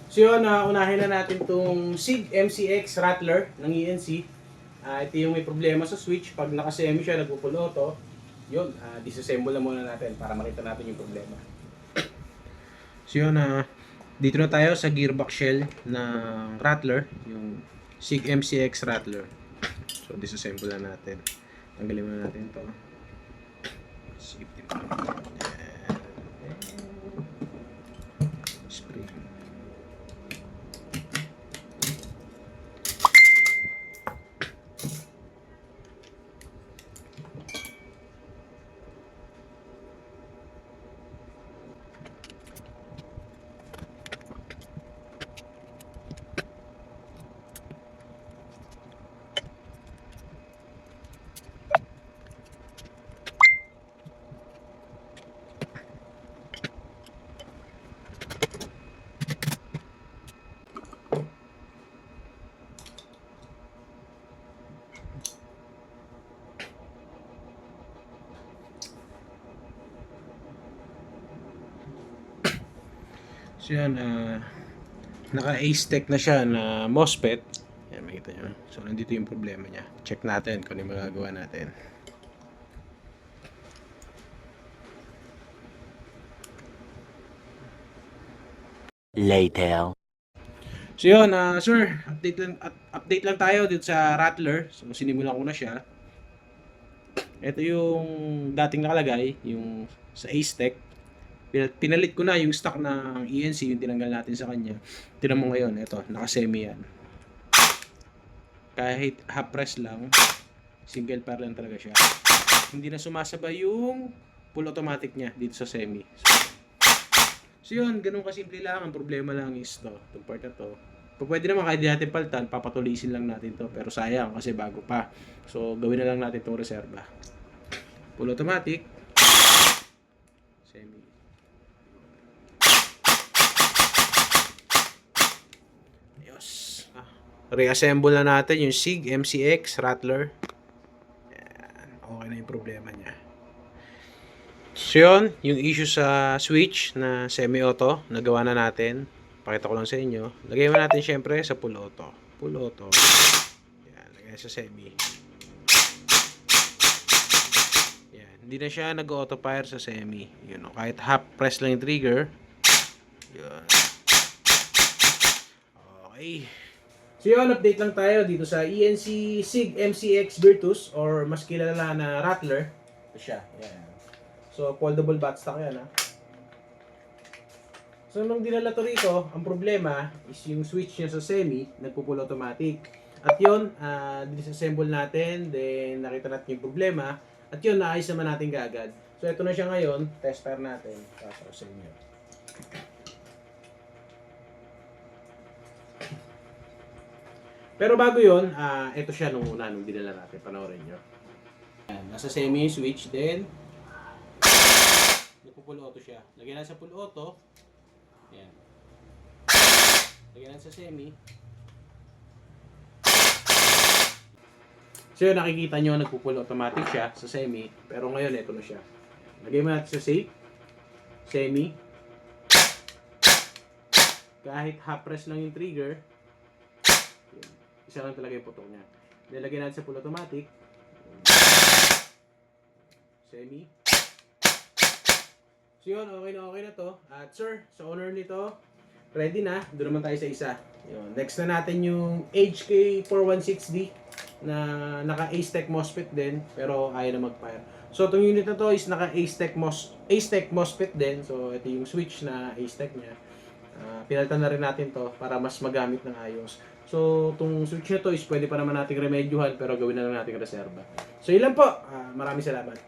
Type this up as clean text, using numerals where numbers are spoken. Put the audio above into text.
So yun, unahin na natin itong SIG MCX Rattler ng ENC. Ito yung may problema sa switch. Pag naka-semi siya, nagpo-full auto. Yun, disassemble na muna natin para makita natin yung problema. So yun, dito na tayo sa gearbox shell ng Rattler, yung SIG MCX Rattler. So disassemble na natin. Tanggalin muna natin ito. Safety pa. Spring. So yan, naka-A-stack na siya na MOSFET. Yan, makita nyo. So nandito yung problema niya. Check natin kung ano yung magagawa natin. Later. So yun, sir, update lang tayo dito sa Rattler. So sinimulan ko na siya. Ito yung dating nakalagay, yung sa A-stack. Pinalit ko na yung stock ng ENC, yung tinanggal natin sa kanya. Tingnan mo ngayon, ito, naka-semi yan. Kahit half press lang, single fire lang talaga siya. Hindi na sumasabay yung full automatic niya dito sa semi. So yun, ganun kasimple lang. Ang problema lang is to, itong part na to. Pwede naman kahit di natin palitan, papatulisin lang natin to. Pero sayang kasi bago pa. So gawin na lang natin itong reserva. Full automatic, semi. Reassemble na natin yung SIG MCX Rattler. Yan. Okay na yung problema niya. So yun, yung issue sa switch na semi-auto, nagawa na natin. Pakita ko lang sa inyo. Lagay mo natin syempre sa full auto. Full auto. Yan, lagay sa semi. Yan, hindi na siya nag-auto fire sa semi. Yun, kahit half press lang yung trigger. Yun. Okay. So yun, update lang tayo dito sa ENC SIG MCX Virtus or mas kilala na Rattler. Ito siya. Yan. So, foldable buttstock yan, ha. So, nung dinala to rito, ang problema is yung switch niya sa semi, nagpo-full automatic. At yun, disassemble natin, then nakita natin yung problema. At yun, naayos naman natin kaagad. So, ito na siya ngayon. Test fire natin. Pasok sa inyo. Pero bago yun, ito siya nung una, nung dinala natin. Panoorin nyo. Ayan, nasa semi yung switch, then nagpo-full auto siya. Lagyan natin sa full auto. Ayan. Lagyan natin sa semi. So yun, nakikita nyo, nagpo-full automatic siya sa semi. Pero ngayon, ito na siya. Lagyan mo natin sa safe. Semi. Kahit half press lang yung trigger, isa lang talaga yung putok niya. Nilagyan natin sa full automatic. Semi. So yun, okay na to. At sir, sa owner nito, ready na. Doon naman tayo sa isa. Yun. Next na natin yung HK416D na naka A-stack MOSFET din, pero ayaw na mag-fire. So itong unit na to is naka A-stack MOSFET din. So ito yung switch na A-stack niya. Pinalitan na rin natin to para mas magamit ng ayos. So, itong switch na to is pwede pa naman nating remedyohan pero gawin na lang natin reserva. So, ilan po. Maraming salamat.